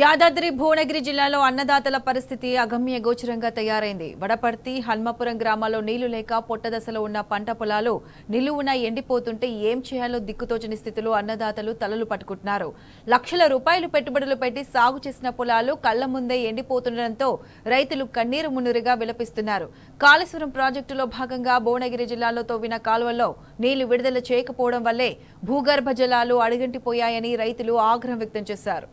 యాదాద్రి భువనగిరి జిల్లాలో అన్నదాతల పరిస్థితి అగమ్య గోచరంగా తయారైంది. వడపర్తి, హల్మపురం గ్రామాల్లో నీళ్లు లేక పొట్టదశలో ఉన్న పంట పొలాలు నిలువున ఎండిపోతుంటే ఏం చేయాలో దిక్కుతోచని స్థితిలో అన్నదాతలు తలలు పట్టుకుంటున్నారు. లక్షల రూపాయలు పెట్టుబడులు పెట్టి సాగు చేసిన పొలాలు కళ్ల ముందే ఎండిపోతుండటంతో రైతులు కన్నీరు మున్నీరుగా విలపిస్తున్నారు. కాళేశ్వరం ప్రాజెక్టులో భాగంగా భువనగిరి జిల్లాలో తవ్విన కాలువల్లో నీళ్లు విడుదల చేయకపోవడం వల్లే భూగర్భ జలాలు అడుగంటిపోయాయని రైతులు ఆగ్రహం వ్యక్తం చేశారు.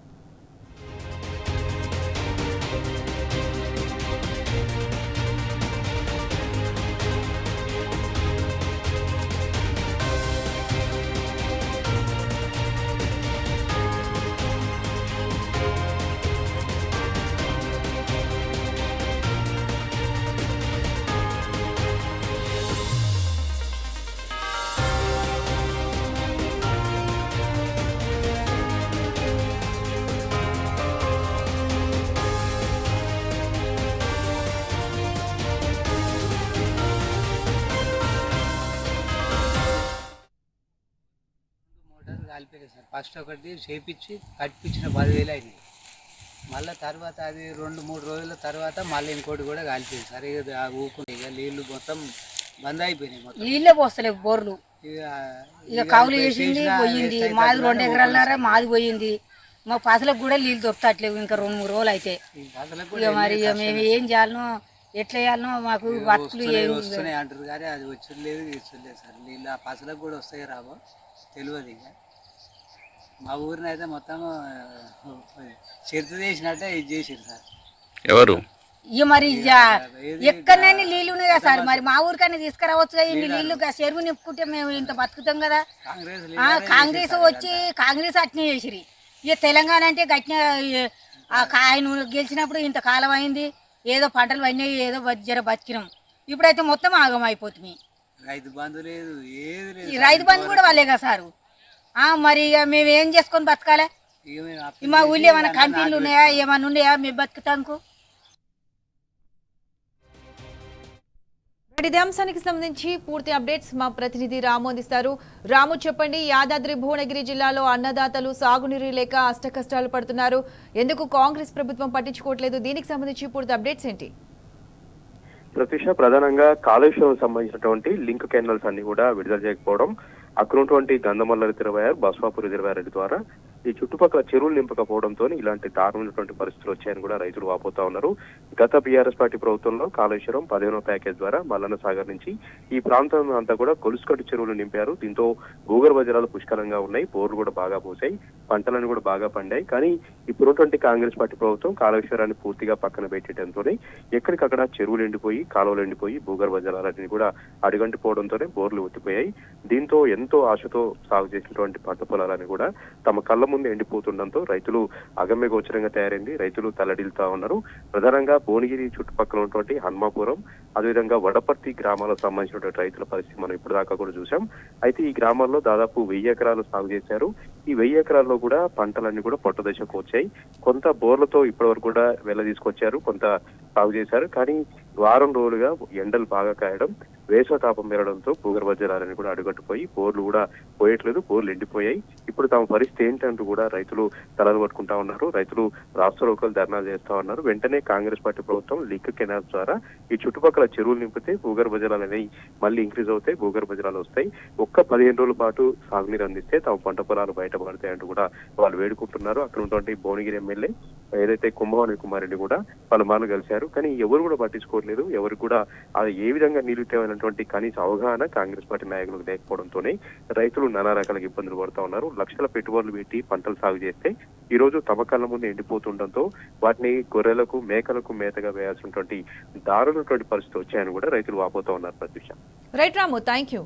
కాలిపోయింది సార్. ఫస్ట్ ఒకటి చేపించి కట్టించిన 10,000 అయింది. మళ్ళీ తర్వాత అది 2-3 రోజుల తర్వాత మళ్ళీ ఇంకోటి కూడా కాలిపోయింది సార్. ఇక ఊరుకుని ఇక నీళ్లు మొత్తం బంద్ అయిపోయినాయి. మొత్తం నీళ్ళే పోస్తలేవు బోర్లు. ఇక కౌలు వేసింది పోయింది. మాది 2 ఎకరాలన్నర మాది పోయింది. మా పసలకు కూడా నీళ్ళు దొరుకుతట్లేవు. ఇంకా 2-3 రోజులు అయితే ఇక మరి మేము ఏం చేయాలనో ఎట్లా వేయాలనో మాకు బతుకులు ఏం వస్తున్నాయి అంటారు కానీ అది వచ్చలేదు ఇచ్చలేదు సార్. నీళ్ళు ఆ పసలకు కూడా వస్తాయి రాబో తెలియదు. ఇక మా ఊరిని అయితే మొత్తం చరిత్ర చేసినట్టే ఇది చేసారు సార్. ఎవరు ఇక మరి ఎక్కడైనా నీళ్ళు ఉన్నాయి కదా సార్. మరి మా ఊరికైనా తీసుకురావచ్చు కదా. ఇన్ని నీళ్లు చెరువు నింపుకుంటే మేము ఇంత బతుకుతాం కదా. కాంగ్రెస్ వచ్చి కాంగ్రెస్ అట్నే చేసిరి. ఇక తెలంగాణ అంటే గట్టిన ఆయన గెలిచినప్పుడు ఇంత కాలం అయింది. ఏదో పంటలు పడినాయి, ఏదో జర బతికినాం. ఇప్పుడైతే మొత్తం ఆగం అయిపోతుంది. రైతు బంధు లేదు, ఏది లేదు. రైతు బంధు కూడా వాళ్ళే కదా సారు. మరి ఇక మేము ఏం చేసుకొని బతకాలి? మా ఊళ్ళో ఏమైనా కంపెనీలు ఉన్నాయా, ఏమైనా ఉన్నాయా మేము బతుకుతాంకు? ఇదే అంశానికి సంబంధించి పూర్తి అప్డేట్స్ మా ప్రతినిధి రాము అందిస్తారు. రాము, చెప్పండి, యాదాద్రి భువనగిరి జిల్లాలో అన్నదాతలు సాగునీరు లేక అష్టకష్టాలు పడుతున్నారు. ఎందుకు కాంగ్రెస్ ప్రభుత్వం పట్టించుకోవట్లేదు? దీనికి సంబంధించి పూర్తి అప్డేట్స్ ఏంటి? ప్రత్యూష, ప్రధానంగా కాళేశ్వరం సంబంధించినటువంటి లింక్ కెనాల్స్ అన్ని కూడా విడుదల చేయకపోవడం, అక్కడ ఉన్నటువంటి గంధమల్ల రిజర్వాయర్, బస్వాపూర్ రిజర్వాయర్ ద్వారా ఈ చుట్టుపక్కల చెరువులు నింపకపోవడంతో ఇలాంటి దారుణమైనటువంటి పరిస్థితులు వచ్చాయని కూడా రైతులు వాపోతా ఉన్నారు. గత బీఆర్ఎస్ పార్టీ ప్రభుత్వంలో కాళేశ్వరం 15వ ప్యాకేజ్ ద్వారా మల్లన్న సాగర్ నుంచి ఈ ప్రాంతం అంతా కూడా గొలుసుకట్టు చెరువులు నింపారు. దీంతో భూగర్భ జలాలు పుష్కలంగా ఉన్నాయి, బోర్లు కూడా బాగా పోసాయి, పంటలను కూడా బాగా పండాయి. కానీ ఇప్పుడున్నటువంటి కాంగ్రెస్ పార్టీ ప్రభుత్వం కాళేశ్వరాన్ని పూర్తిగా పక్కన పెట్టడంతోనే ఎక్కడికక్కడ చెరువులు ఎండిపోయి, కాలువలు ఎండిపోయి, భూగర్భ జలాలన్నీ కూడా అడుగంటిపోవడంతోనే బోర్లు ఒత్తిపోయాయి. దీంతో ఎంతో ఆశతో సాగు చేసినటువంటి పంట పొలాలని కూడా తమ కళ్ళ ముందు ఎండిపోతుండటంతో రైతులు అగమ్య గోచరంగా తయారైంది. రైతులు తల్లడిల్తా ఉన్నారు. ప్రధానంగా భువనగిరి చుట్టుపక్కల ఉన్నటువంటి హన్మాపురం, అదేవిధంగా వడపర్తి గ్రామాలకు సంబంధించినటువంటి రైతుల పరిస్థితి మనం ఇప్పటిదాకా కూడా చూసాం. అయితే ఈ గ్రామాల్లో దాదాపు 1000 ఎకరాలు సాగు చేశారు. ఈ 1000 ఎకరాల్లో కూడా పంటలన్నీ కూడా పొట్ట దశకు వచ్చాయి. కొంత బోర్లతో ఇప్పటి వరకు కూడా వెళ్ల తీసుకొచ్చారు, కొంత సాగు చేశారు. కానీ వారం రోజులుగా ఎండలు బాగా కాయడం, వేసవతాపం పెరగడంతో భూగర్భ జలాలని కూడా అడుగట్టుపోయి బోర్లు కూడా పోయట్లేదు, బోర్లు ఎండిపోయాయి. ఇప్పుడు తమ పరిస్థితి ఏంటంటూ కూడా రైతులు తలలు పట్టుకుంటా ఉన్నారు. రైతులు రాష్ట్రోకలు ధర్నాలు చేస్తా ఉన్నారు. వెంటనే కాంగ్రెస్ పార్టీ ప్రభుత్వం లింక్ కెనాల్స్ ద్వారా ఈ చుట్టుపక్కల చెరువులు నింపితే భూగర్భ జలాలు అనేవి మళ్ళీ ఇంక్రీజ్ అవుతాయి, భూగర్భ జలాలు వస్తాయి. ఒక్క 15 రోజుల పాటు సాగునీరు అందిస్తే తమ పంట పొలాలు బయటపడతాయి అంటూ కూడా వాళ్ళు వేడుకుంటున్నారు. అక్కడ ఉన్నటువంటి భువనగిరి ఎమ్మెల్యే ఏదైతే కుంభవాణి కుమారెడ్డి కూడా పలుమార్లు కలిశారు. కానీ ఎవరు కూడా పట్టించుకోవట్లేదు. ఎవరు కూడా అది ఏ విధంగా నిలుగుతామన్నటువంటి కనీస అవగాహన కాంగ్రెస్ పార్టీ నాయకులకు లేకపోవడంతోనే రైతులు నానా రకాల ఇబ్బందులు పడుతూ ఉన్నారు. లక్షల పెట్టుబడులు పెట్టి పంటలు సాగు చేస్తే ఈ రోజు తమ కళ్ళ ముందు ఎండిపోతుండటంతో వాటిని గొర్రెలకు, మేకలకు మేతగా వేయాల్సినటువంటి దారుణమైనటువంటి పరిస్థితి వచ్చాయని కూడా రైతులు వాపోతూ ఉన్నారు. Pratyusha. Right Ramu, thank you.